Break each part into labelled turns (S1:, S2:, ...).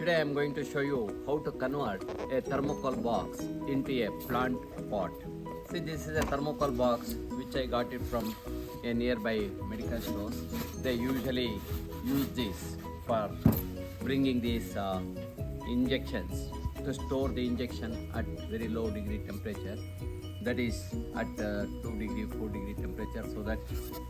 S1: Today I am going to show you how to convert a thermocol box into a plant pot. See, this is a thermocol box which I got it from a nearby medical store. They usually use this for bringing these injections, to store the injection at very low degree temperature, that is at 2 degree, 4 degree temperature, so that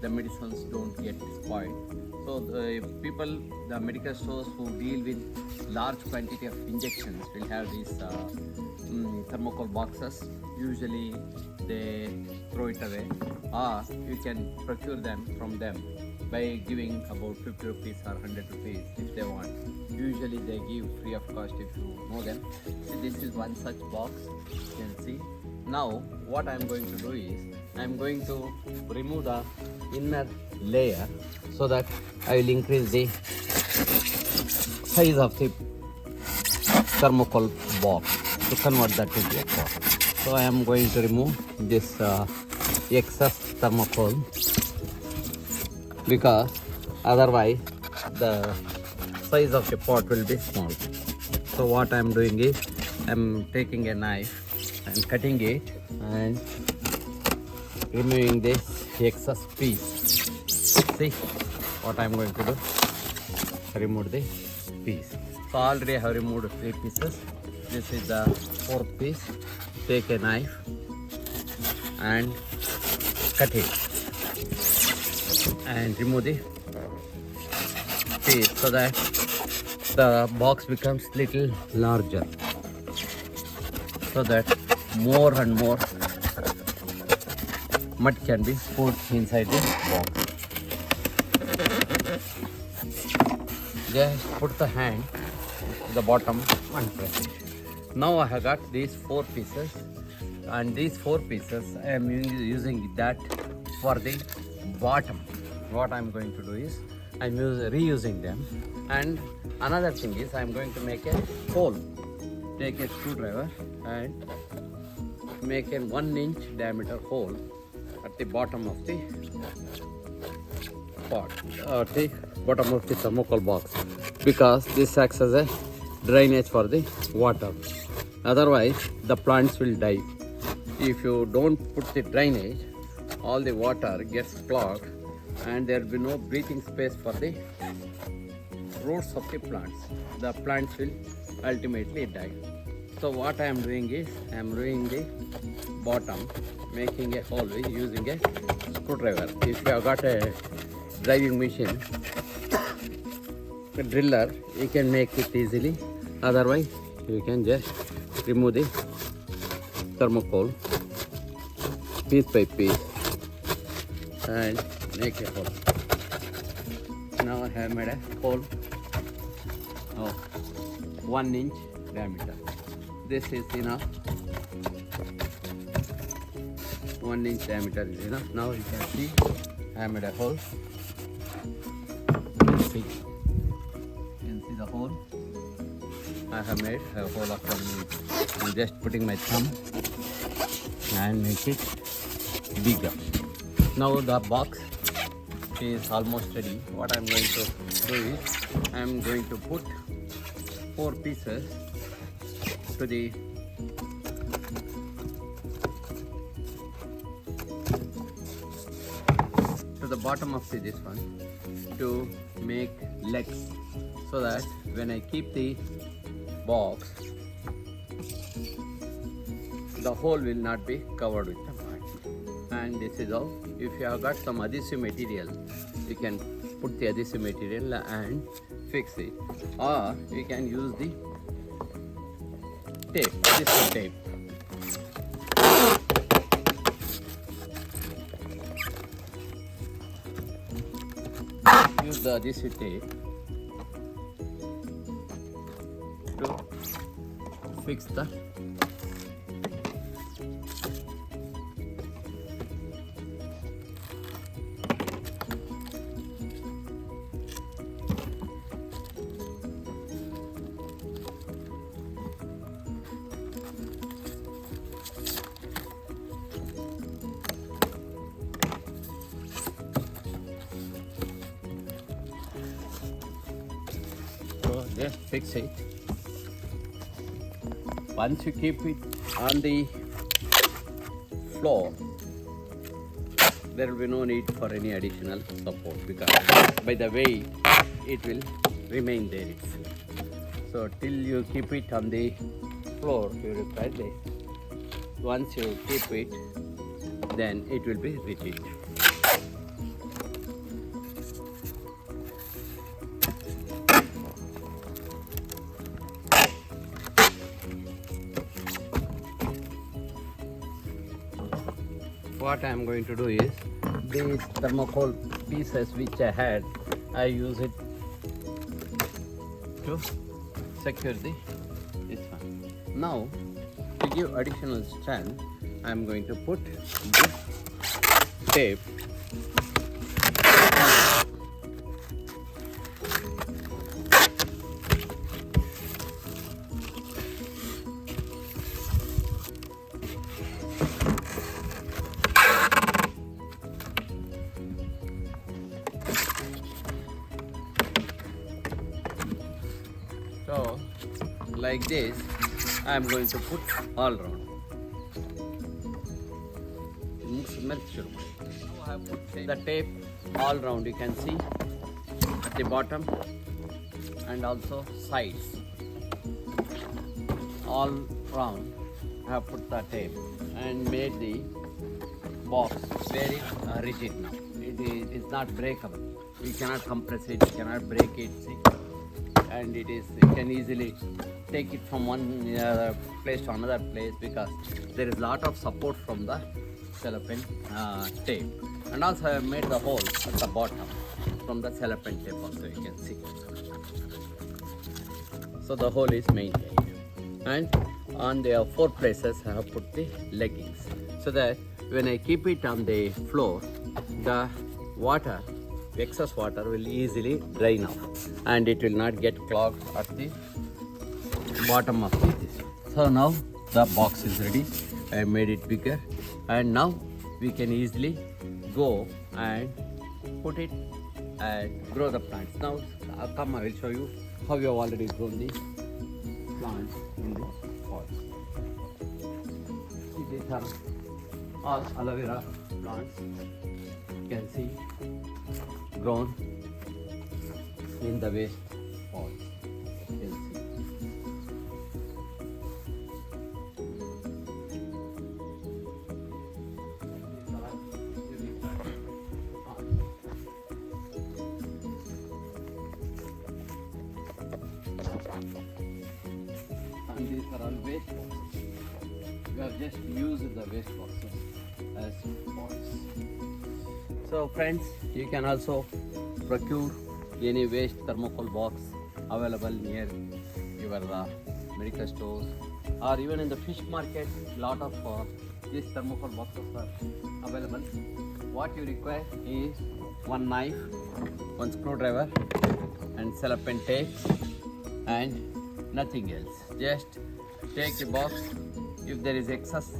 S1: the medicines don't get spoiled. So the medical stores who deal with large quantity of injections will have these thermocol boxes. Usually they throw it away, or you can procure them from them by giving about 50 rupees or 100 rupees if they want. Usually they give free of cost if you know them. See, this is one such box, you can see. Now what I am going to do is, I am going to remove the inner layer so that I will increase the size of the thermocol box to convert that into a pot. So I am going to remove this excess thermocol, because otherwise the size of the pot will be small. So what I am doing is, I am taking a knife and cutting it and removing this excess piece. See what I am going to do? Remove the piece. So already I have removed 3 pieces. This is the 4th piece. Take a knife and cut it and remove the piece so that the box becomes little larger, so that more and more mud can be put inside the box. Just put the hand to the bottom and press it. Now I have got these 4 pieces, and these 4 pieces I am using that for the bottom. What I am going to do is, I am reusing them. And another thing is, I am going to make a hole. Take a screwdriver and make a 1-inch diameter hole at the bottom of the pot, at the bottom of the thermocol box, because this acts as a drainage for the water. Otherwise the plants will die. If you don't put the drainage, all the water gets clogged and there will be no breathing space for the roots of the plants. The plants will ultimately die. So what I am doing is, I am doing the bottom, making a hole using a screwdriver. If you have got a driving machine, a driller, you can make it easily. Otherwise you can just remove the thermocol piece by piece and make a hole. Now I have made a hole of 1 inch diameter. This is enough. 1 inch diameter is enough. Now you can see I made a hole. See, you can see the hole. I have made a hole of 1 inch. I'm just putting my thumb and make it bigger. Now the box is almost ready. What I'm going to do is, I'm going to put 4 pieces to the bottom of this one to make legs, so that when I keep the box, the hole will not be covered with the mud. And this is all. If you have got some adhesive material, you can put the adhesive material and fix it, or you can use the tape, adhesive tape. Use the adhesive tape to fix the just fix it. Once you keep it on the floor, there will be no need for any additional support, because by the weight it will remain there itself. So till you keep it on the floor, you require this. Once you keep it, then it will be rigid. What I am going to do is, these thermocol pieces which I had, I use it to secure this one. Now, to give additional strength, I am going to put this tape . So, like this, I am going to put all around. Now I have put the tape all around. You can see at the bottom and also sides. All round, I have put the tape and made the box very rigid now. It is not breakable. You cannot compress it, you cannot break it. See? And you can easily take it from one place to another place, because there is a lot of support from the cellophane tape. And also I have made the hole at the bottom from the cellophane tape also, you can see. So the hole is maintained. And on the 4 places I have put the leggings, so that when I keep it on the floor, the water, excess water will easily drain off and it will not get clogged at the bottom of this. So now the box is ready. I made it bigger, and now we can easily go and put it and grow the plants. Now come, I will show you how you have already grown the plants in the pots. See, these are all aloe vera plants. You can see grown in the waste pots. You can see. And these are all waste boxes. We have just used the waste boxes as pots. So friends, you can also procure any waste thermocol box available near your medical stores, or even in the fish market. Lot of these thermocol boxes are available. What you require is one knife, one screwdriver, and cellophane tape, and nothing else. Just take the box. If there is excess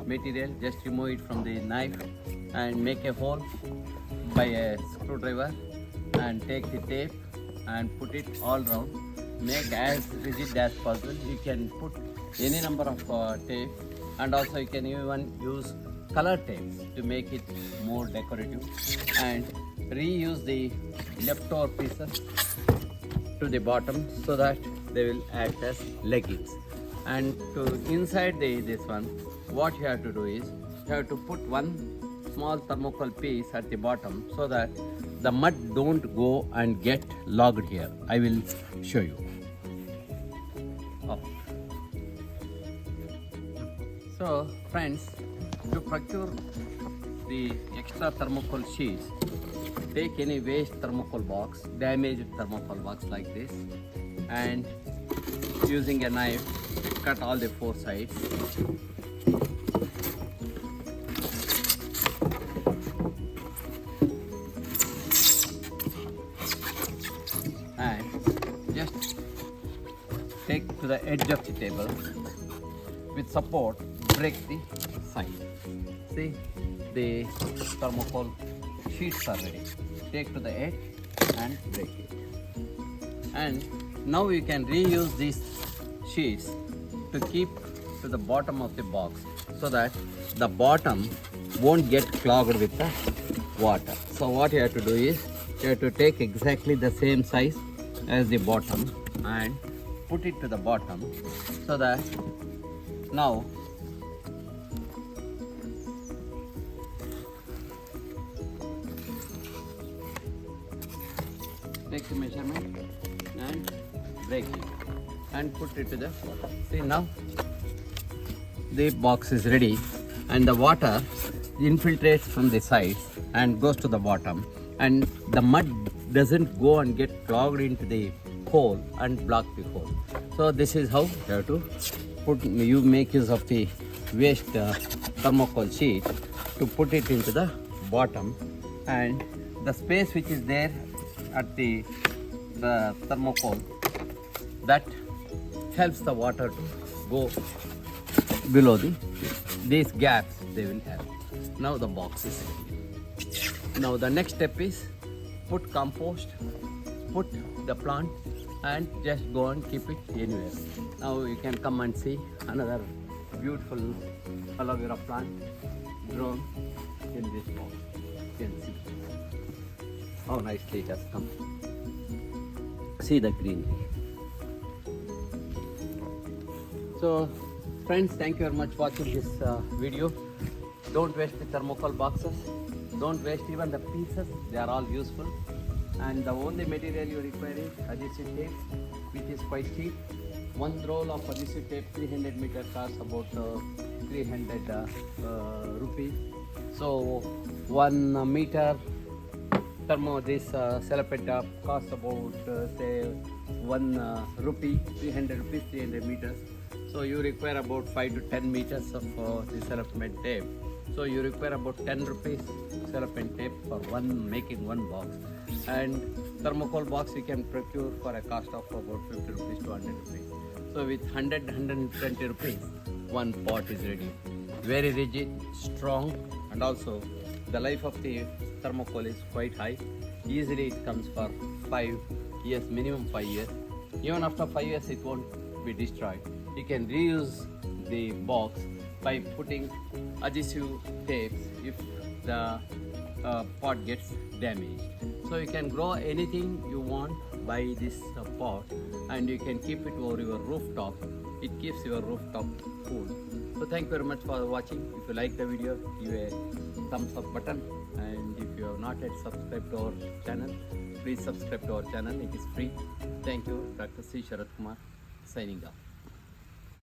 S1: material, just remove it from the knife and make a hole by a screwdriver, and take the tape and put it all round. Make as rigid as possible. You can put any number of tape, and also you can even use color tapes to make it more decorative, and reuse the leftover pieces to the bottom, so that they will act as leggings. And to inside this one, what you have to do is, you have to put one small thermocol piece at the bottom, so that the mud don't go and get logged here. I will show you. Oh. So friends, to procure the extra thermocol sheets, take any waste thermocol box, damaged thermocol box like this, and using a knife, cut all the 4 sides. And just take to the edge of the table. With support, break the side. See, the thermocol sheets are ready. Take to the edge and break it. And now you can reuse these sheets to keep to the bottom of the box so that the bottom won't get clogged with the water. So what you have to do is you have to take exactly the same size as the bottom and put it to the bottom so that now take the measurement and break it and put it to the water. See, now the box is ready and the water infiltrates from the sides and goes to the bottom, and the mud doesn't go and get clogged into the hole and block the hole. So this is how you have to you make use of the waste thermocol sheet to put it into the bottom, and the space which is there at the thermocol, that helps the water to go below these gaps they will have. Now the box is ready. Now the next step is put compost, put the plant, and just go and keep it anywhere. Now you can come and see another beautiful aloe vera plant grown in this box. You can see how nicely it has come. See the green. So friends, thank you very much for watching this video. Don't waste the thermocol boxes. Don't waste even the pieces. They are all useful. And the only material you require is adhesive tape, which is quite cheap. One roll of adhesive tape, 300 meter, costs about 300 rupees. So 1 meter this cellophane costs about say 1 rupee, 300 rupees, 300 meters. So you require about 5 to 10 meters of the cellophane tape. So you require about 10 rupees cellophane tape for making one box. And thermocol box you can procure for a cost of about 50 rupees to 100 rupees. So with 120 rupees, one pot is ready. Very rigid, strong, and also the life of the thermocol is quite high. Easily it comes for 5 years, minimum 5 years. Even after 5 years it won't be destroyed. You can reuse the box by putting adhesive tapes if the pot gets damaged. So you can grow anything you want by this pot, and you can keep it over your rooftop. It keeps your rooftop cool. So thank you very much for watching. If you like the video, give a thumbs up button, and if you have not yet subscribed to our channel, please subscribe to our channel. It is free. Thank you. Dr. C Sharath Kumar signing off.